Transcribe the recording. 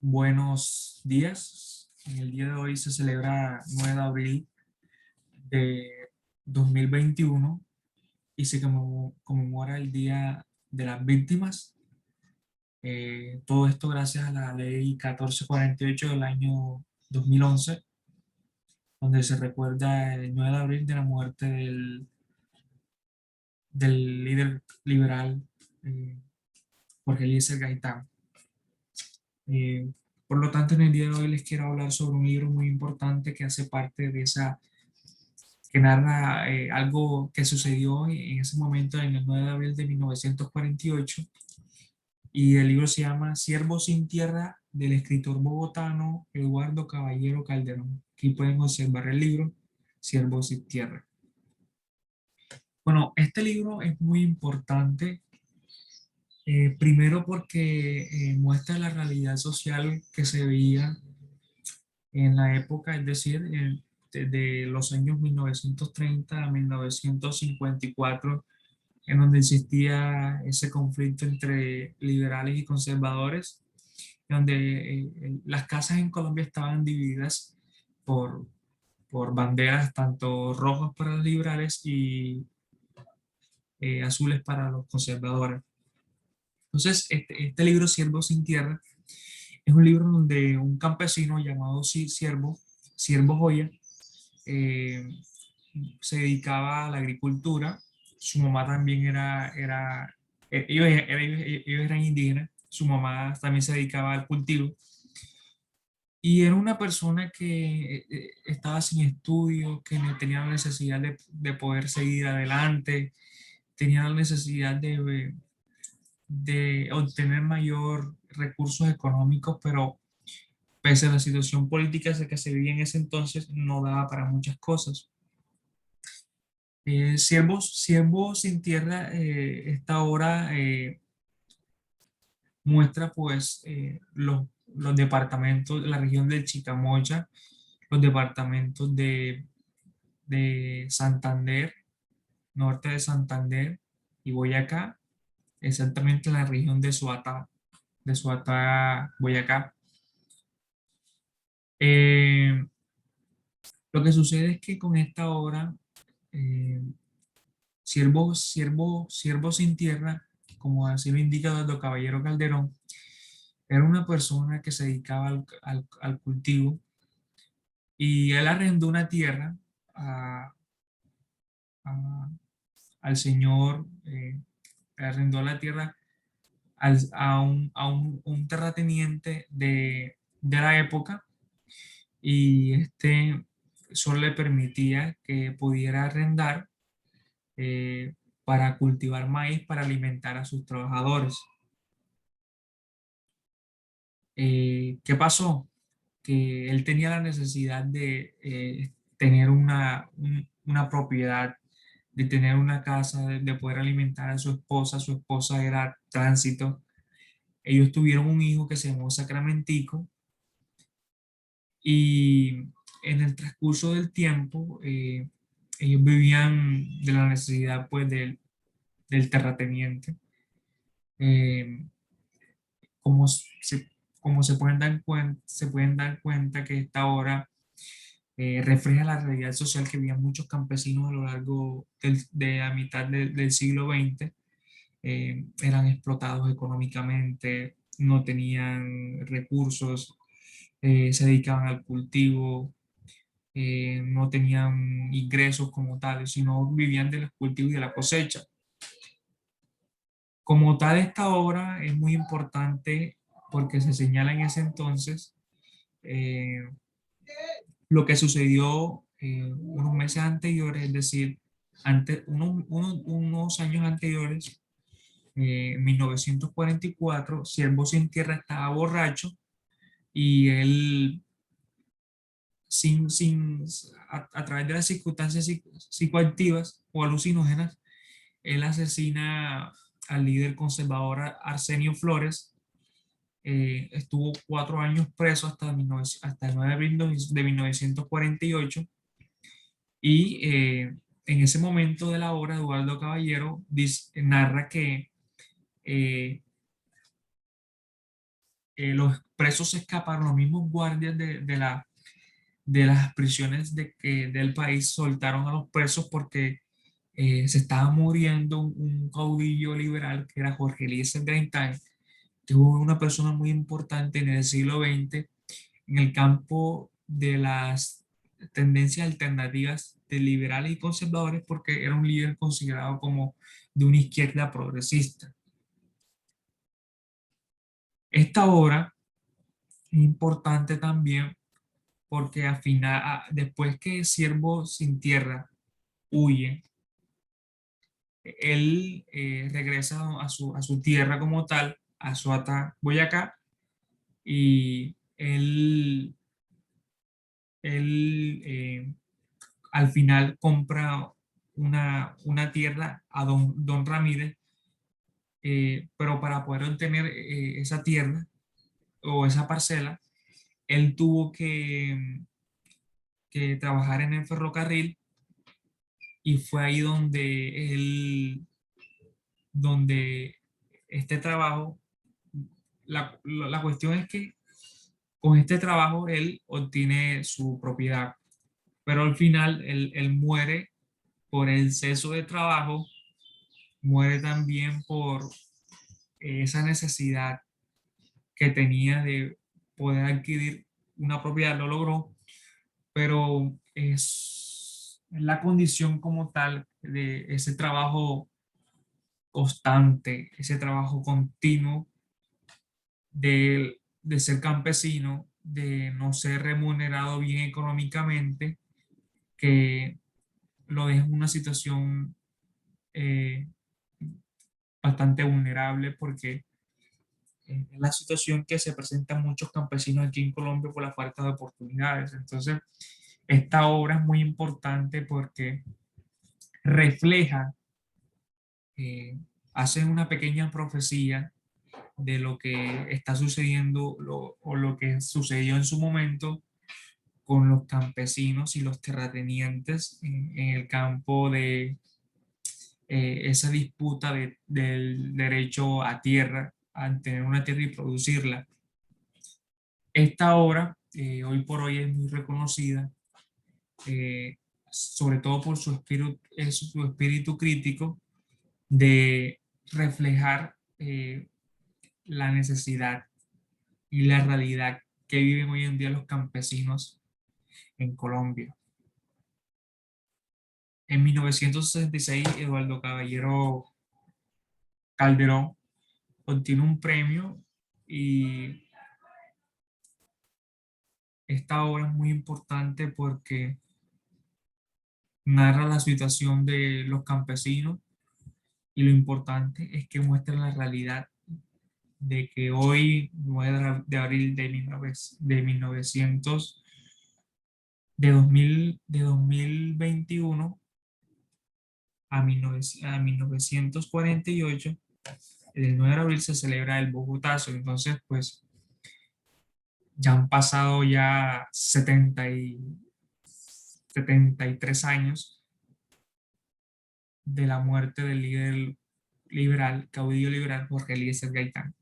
Buenos días. En el día de hoy se celebra 9 de abril de 2021 y se conmemora el Día de las Víctimas. Todo esto gracias a la ley 1448 del año 2011, donde se recuerda el 9 de abril de la muerte del líder liberal eh, Jorge Eliezer Gaitán. Eh, por lo tanto, en el día de hoy les quiero hablar sobre un libro muy importante que hace parte de que narra algo que sucedió en ese momento, en el 9 de abril de 1948, y el libro se llama Siervo sin tierra, del escritor bogotano Eduardo Caballero Calderón. Aquí pueden observar el libro Siervo sin tierra. Bueno, este libro es muy importante, primero porque muestra la realidad social que se veía en la época, es decir, de los años 1930 a 1954, en donde existía ese conflicto entre liberales y conservadores, donde las casas en Colombia estaban divididas por, por banderas tanto rojas para los liberales y azules para los conservadores. Entonces, este libro, Siervo sin tierra, es un libro donde un campesino llamado Siervo Joya, eh, se dedicaba a la agricultura. Su mamá también ellos eran indígenas, su mamá también se dedicaba al cultivo. Y era una persona que estaba sin estudios, que tenía la necesidad de poder seguir adelante, tenía la necesidad de obtener mayor recursos económicos, pero pese a la situación política que se vivía en ese entonces, no daba para muchas cosas. Siervo sin tierra, esta obra muestra pues los departamentos, la región de Chicamocha, los departamentos de Santander, norte de Santander y Boyacá, exactamente en la región de Suatá, Boyacá. Eh, lo que sucede es que con esta obra, eh, Siervo sin tierra, como así lo indica Eduardo Caballero Calderón, era una persona que se dedicaba al cultivo, y él arrendó una tierra a- a- al señor, arrendó la tierra a un terrateniente de la época, y solo le permitía que pudiera arrendar eh, para cultivar maíz para alimentar a sus trabajadores. ¿Qué pasó? Que él tenía la necesidad de tener una propiedad, de tener una casa, de poder alimentar a su esposa era tránsito. Ellos tuvieron un hijo que se llamó Sacramentico, y en el transcurso del tiempo ellos vivían de la necesidad pues del terrateniente. Eh, como se, como se pueden dar cuenta que esta obra refleja la realidad social que vivían muchos campesinos a lo largo de la mitad del siglo XX. Eran explotados económicamente, no tenían recursos, se dedicaban al cultivo, no tenían ingresos como tales, sino vivían de los cultivos y de la cosecha. Como tal, esta obra es muy importante porque se señala en ese entonces eh, lo que sucedió unos meses anteriores, es decir, unos años anteriores, en 1944, Siervo sin tierra estaba borracho, y él, a través de las circunstancias psicoactivas o alucinógenas, él asesina al líder conservador Arsenio Flores. Estuvo 4 años preso hasta el 9 de abril de 1948, y en ese momento de la obra, Eduardo Caballero narra que eh, presos se escaparon, los mismos guardias de las prisiones del país soltaron a los presos porque se estaba muriendo un caudillo liberal que era Jorge Eliezer Gaitán, que fue una persona muy importante en el siglo XX en el campo de las tendencias alternativas de liberales y conservadores porque era un líder considerado como de una izquierda progresista. Esta obra es importante también porque al final, después que Siervo sin Tierra huye, él regresa a su tierra como tal, a Suata, Boyacá, y él al final compra una tierra a don Ramírez, pero para poder obtener esa tierra o esa parcela, él tuvo que trabajar en el ferrocarril y fue ahí donde este trabajo, la cuestión es que con este trabajo él obtiene su propiedad, pero al final él muere por el exceso de trabajo, muere también por esa necesidad que tenía de poder adquirir una propiedad, lo logró, pero es la condición como tal de ese trabajo constante, ese trabajo continuo de ser campesino, de no ser remunerado bien económicamente, que lo deja en una situación eh, bastante vulnerable porque es la situación que se presenta a muchos campesinos aquí en Colombia por la falta de oportunidades. Entonces, esta obra es muy importante porque refleja, eh, hace una pequeña profecía de lo que está sucediendo o lo que sucedió en su momento con los campesinos y los terratenientes en el campo de esa disputa del derecho a tierra, a tener una tierra y producirla. Esta obra hoy por hoy es muy reconocida, sobre todo por su espíritu crítico de reflejar la necesidad y la realidad que viven hoy en día los campesinos en Colombia. En 1966, Eduardo Caballero Calderón obtiene un premio y esta obra es muy importante porque narra la situación de los campesinos y lo importante es que muestra la realidad de que hoy, 9 de abril de 1900, de 2021 a 1948, el 9 de abril se celebra el Bogotazo. Entonces, pues ya han pasado ya 73 años de la muerte del líder liberal, caudillo liberal Jorge Eliezer Gaitán.